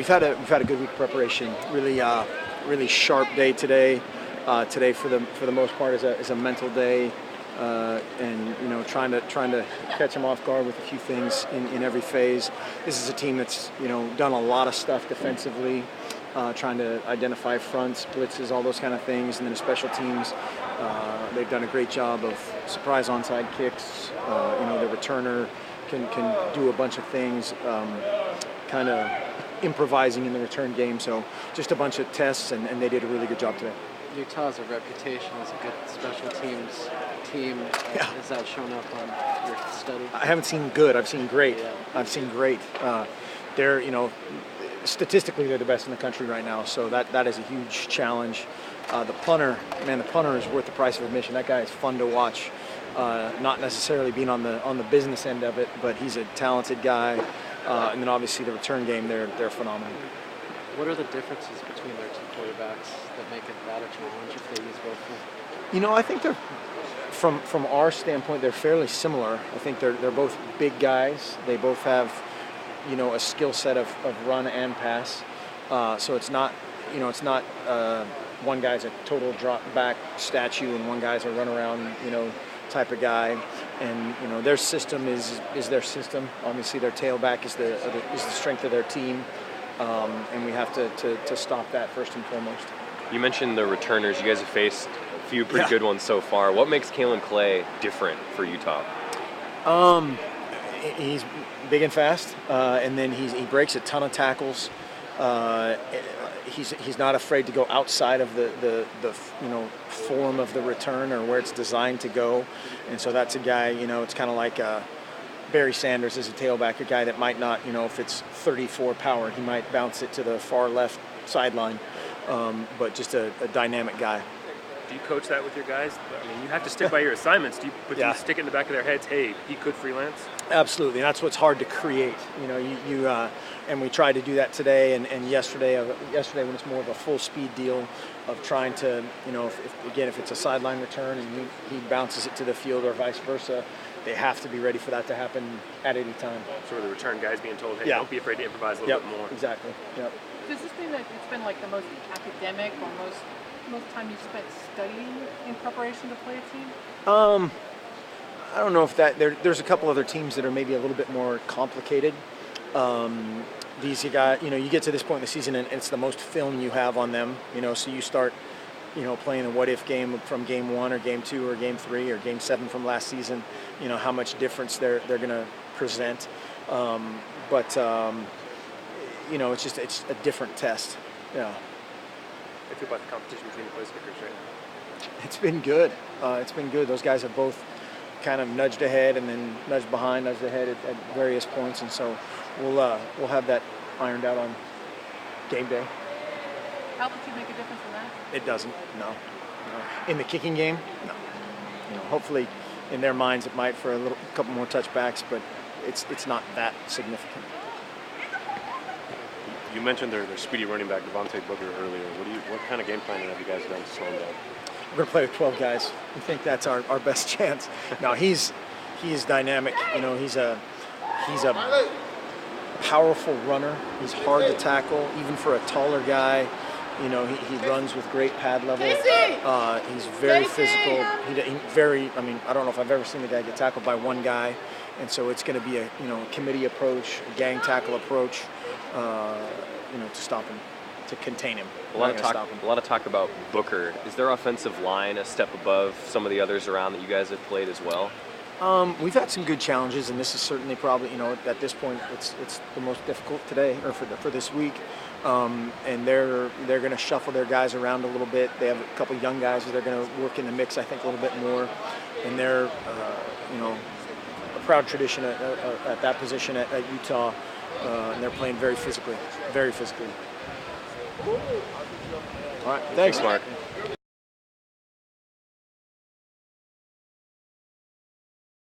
We've had a good week of preparation. Really sharp day today. Today for the most part is a mental day, and trying to catch them off guard with a few things in every phase. This is a team that's done a lot of stuff defensively, trying to identify fronts, blitzes, all those kind of things, and then special teams. They've done a great job of surprise onside kicks. The returner can do a bunch of things, kind of improvising in the return game. So just a bunch of tests, and they did a really good job today. Utah has a reputation as a good special teams team. Yeah. Has that shown up on your study? I haven't seen good. I've seen great. Yeah. I've seen great. They're, statistically they're the best in the country right now. So that is a huge challenge. The punter is worth the price of admission. That guy is fun to watch. Not necessarily being on the business end of it, but he's a talented guy. And then obviously the return game, they're phenomenal. What are the differences between their two quarterbacks that make it that a challenge if they use both of them? I think they're from our standpoint they're fairly similar. I think they're both big guys. They both have a skill set of run and pass. So it's not one guy's a total drop back statue and one guy's a run around type of guy. And their system is their system. Obviously their tailback is the strength of their team. And we have to stop that first and foremost. You mentioned the returners. You guys have faced a few pretty good ones so far. What makes Kalen Clay different for Utah? He's big and fast, and then he breaks a ton of tackles. He's not afraid to go outside of the form of the return or where it's designed to go, and so that's a guy. It's kind of like Barry Sanders is a tailback, a guy that might not, if it's 34 power, he might bounce it to the far left sideline, but just a dynamic guy. Do you coach that with your guys? I mean, you have to stick by your assignments. Do you stick it in the back of their heads, hey, he could freelance? Absolutely, and that's what's hard to create. And we tried to do that today and yesterday when it's more of a full speed deal of trying to, if it's a sideline return and he bounces it to the field or vice versa, they have to be ready for that to happen at any time. Sort of the return guys being told, hey, don't be afraid to improvise a little bit more. Exactly. Yep. Does this mean that it's been like the most academic or most time you spent studying in preparation to play a team? I don't know if there's a couple other teams that are maybe a little bit more complicated. These guys, you get to this point in the season and it's the most film you have on them, so you start, playing a what-if game from game 1 or game 2 or game 3 or game 7 from last season, how much difference they're going to present. But it's a different test. Yeah. I feel about the competition between the place kickers right now. It's been good. It's been good. Those guys have both kind of nudged ahead and then nudged behind, nudged ahead at various points, and so we'll have that ironed out on game day. How did you make a difference in that? It doesn't. No. In the kicking game, no. Hopefully, in their minds, it might for a couple more touchbacks, but it's not that significant. You mentioned their speedy running back, Devontae Booker, earlier. What kind of game planning have you guys done to slow him down? We're going to play with 12 guys. We think that's our best chance. No, he's dynamic. He's a powerful runner. He's hard to tackle, even for a taller guy. He runs with great pad level. He's very physical. I don't know if I've ever seen the guy get tackled by one guy, and so it's going to be a committee approach, a gang tackle approach, to stop him, to contain him. A lot of talk about Booker. Is their offensive line a step above some of the others around that you guys have played as well? We've had some good challenges, and this is certainly probably, at this point, it's the most difficult today or for this week. And they're going to shuffle their guys around a little bit. They have a couple young guys that they're going to work in the mix, I think, a little bit more. And they're, a proud tradition at that position at Utah, and they're playing very physically. All right, thanks, Mark.